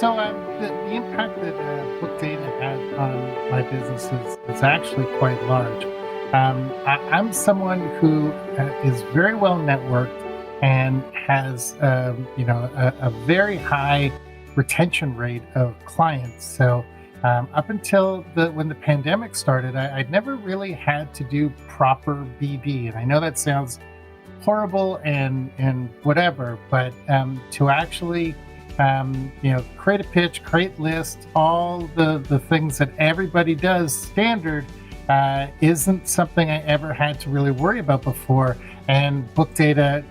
The impact that book data had on my business is actually quite large. I'm someone who is very well networked and has, a very high retention rate of clients. So up until when the pandemic started, I'd never really had to do proper BD, and I know that sounds horrible and whatever, but to actually create a pitch, create lists, all the things that everybody does standard isn't something I ever had to really worry about before. And book data,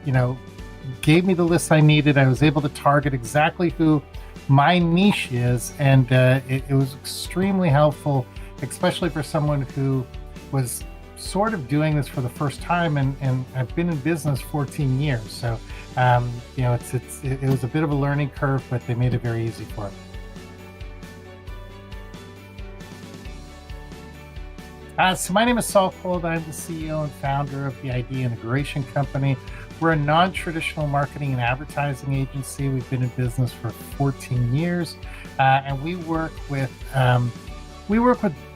gave me the list I needed. I was able to target exactly who my niche is, and it was extremely helpful, especially for someone who was sort of doing this for the first time, and I've been in business 14 years. So, it was a bit of a learning curve, but they made it very easy for me. So my name is Saul Colt. I'm the CEO and founder of the ID Integration Company. We're a non-traditional marketing and advertising agency. We've been in business for 14 years, and we work with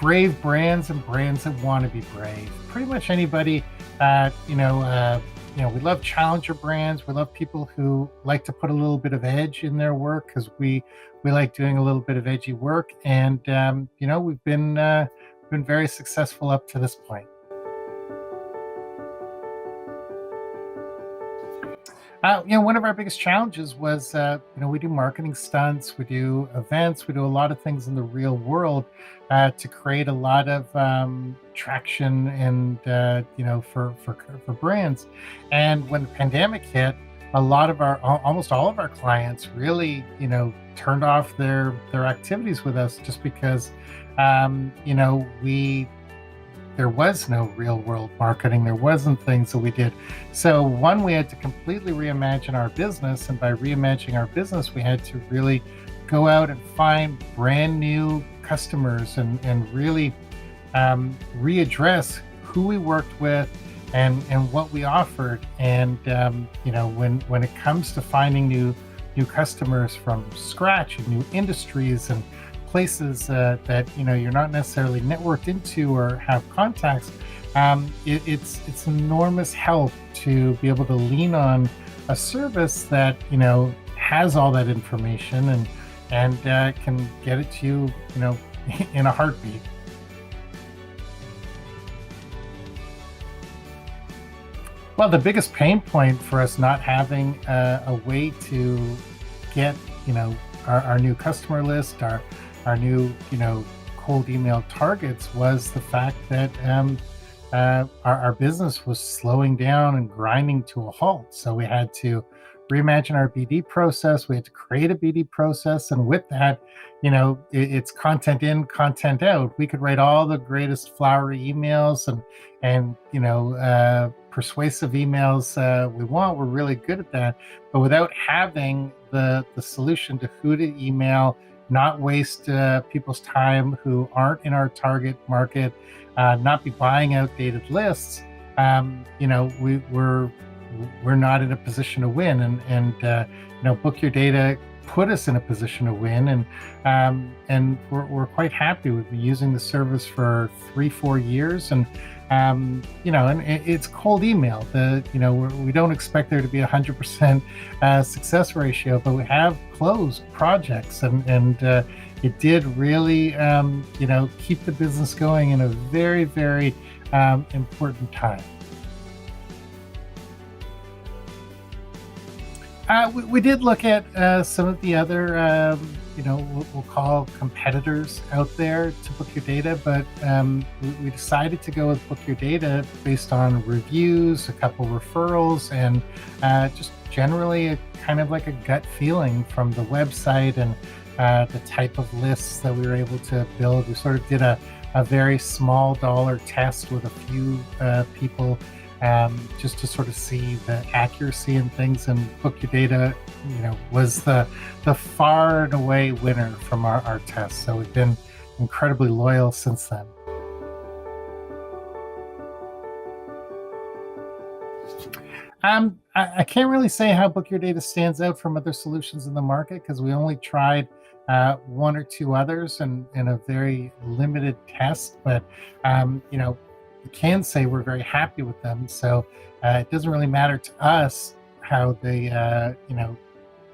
brave brands and brands that want to be brave. Pretty much anybody. We love challenger brands. We love people who like to put a little bit of edge in their work, because we like doing a little bit of edgy work. And we've been very successful up to this point. One of our biggest challenges was, we do marketing stunts, we do events, we do a lot of things in the real world to create a lot of traction and, for brands. And when the pandemic hit, almost all of our clients really, turned off their activities with us, just because, there was no real world marketing. There wasn't things that we did. So one, we had to completely reimagine our business. And by reimagining our business, we had to really go out and find brand new customers and really readdress who we worked with and what we offered. And, when it comes to finding new customers from scratch and new industries and places that you're not necessarily networked into or have contacts, it's enormous help to be able to lean on a service that has all that information and can get it to you in a heartbeat. Well, the biggest pain point for us not having a way to get our new customer list, our new, cold email targets, was the fact that our business was slowing down and grinding to a halt. So we had to reimagine our BD process. We had to create a BD process, and with that, it's content in, content out. We could write all the greatest flowery emails and persuasive emails we want. We're really good at that, but without having the solution to who to email, not waste people's time who aren't in our target market, not be buying outdated lists, we're not in a position to win. And Book Your Data put us in a position to win, and we're quite happy. We've been using the service for 3-4 years, and it's cold email. We don't expect there to be 100% success ratio, but we have closed projects, and it did really keep the business going in a very, very important time. We did look at some of the other, we'll call competitors out there to Book Your Data, but we decided to go with Book Your Data based on reviews, a couple referrals, and just generally a kind of like a gut feeling from the website and the type of lists that we were able to build. We sort of did a very small dollar test with a few people, just to sort of see the accuracy and things. And Book Your Data, was the far and away winner from our test. So we've been incredibly loyal since then. I can't really say how Book Your Data stands out from other solutions in the market, because we only tried one or two others in a very limited test, but we can say we're very happy with them. So it doesn't really matter to us how they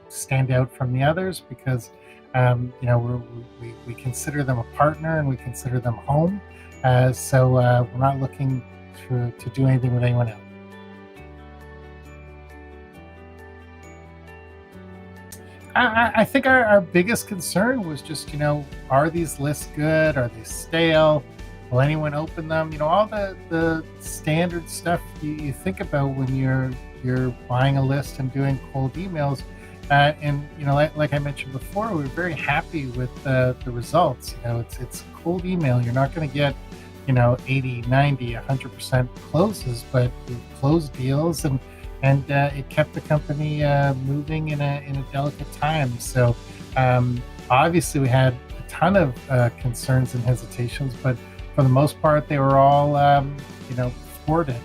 stand out from the others, because we consider them a partner and we consider them home. So we're not looking to do anything with anyone else. I think our biggest concern was just, are these lists good? Are they stale? Will anyone open them? All the standard stuff you think about when you're buying a list and doing cold emails. And like I mentioned before, we were very happy with the results. It's cold email. You're not going to get 80, 90, 100% closes, but we closed deals, and it kept the company moving in a delicate time. So obviously we had a ton of concerns and hesitations, but for the most part they were all thwarted,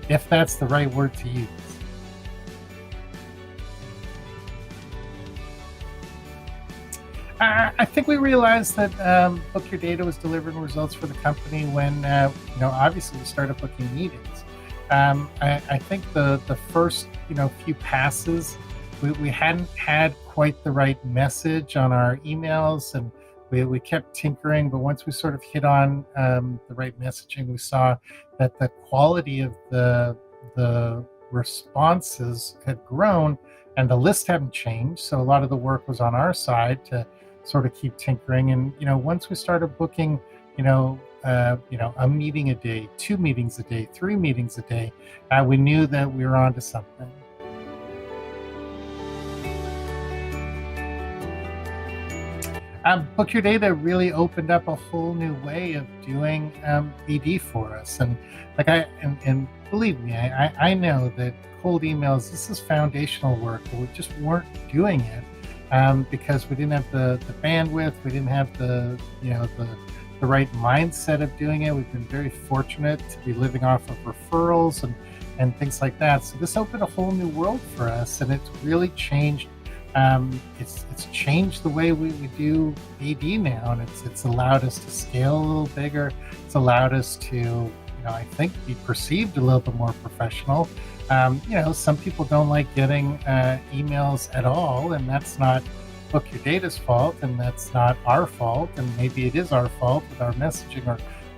if that's the right word to use. I think we realized that Book Your Data was delivering results for the company when, obviously we started booking meetings. I think the first, few passes, we hadn't had quite the right message on our emails, and we kept tinkering. But once we sort of hit on the right messaging, we saw that the quality of the responses had grown, and the list hadn't changed. So a lot of the work was on our side to sort of keep tinkering. And once we started booking, a meeting a day, 2 meetings a day, 3 meetings a day, we knew that we were onto something. Book Your Data really opened up a whole new way of doing BD for us, and and believe me, I know that cold emails, this is foundational work, but we just weren't doing it because we didn't have the bandwidth, we didn't have the right mindset of doing it. We've been very fortunate to be living off of referrals and things like that. So this opened a whole new world for us, and it's really changed. It's changed the way we do BD now, and it's allowed us to scale a little bigger. It's allowed us to, I think, be perceived a little bit more professional. Some people don't like getting emails at all, and that's not Book Your Data's fault, and that's not our fault, and maybe it is our fault with our messaging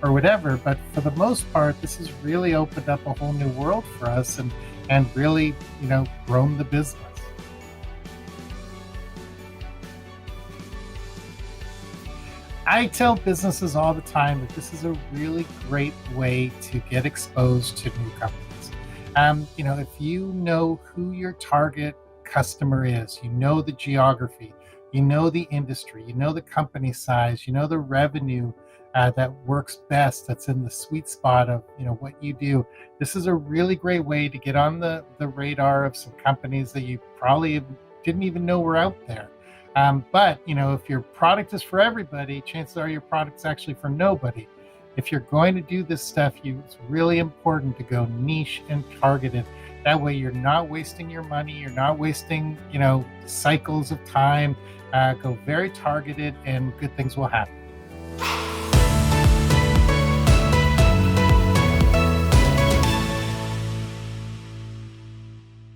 or whatever. But for the most part, this has really opened up a whole new world for us, and really, grown the business. I tell businesses all the time that this is a really great way to get exposed to new companies. If you know who your target customer is, you know the geography, you know the industry, you know the company size, you know the revenue that works best, that's in the sweet spot of what you do. This is a really great way to get on the radar of some companies that you probably didn't even know were out there. But if your product is for everybody, chances are your product's actually for nobody. If you're going to do this stuff, it's really important to go niche and targeted. That way you're not wasting your money, you're not wasting, cycles of time. Go very targeted, and good things will happen.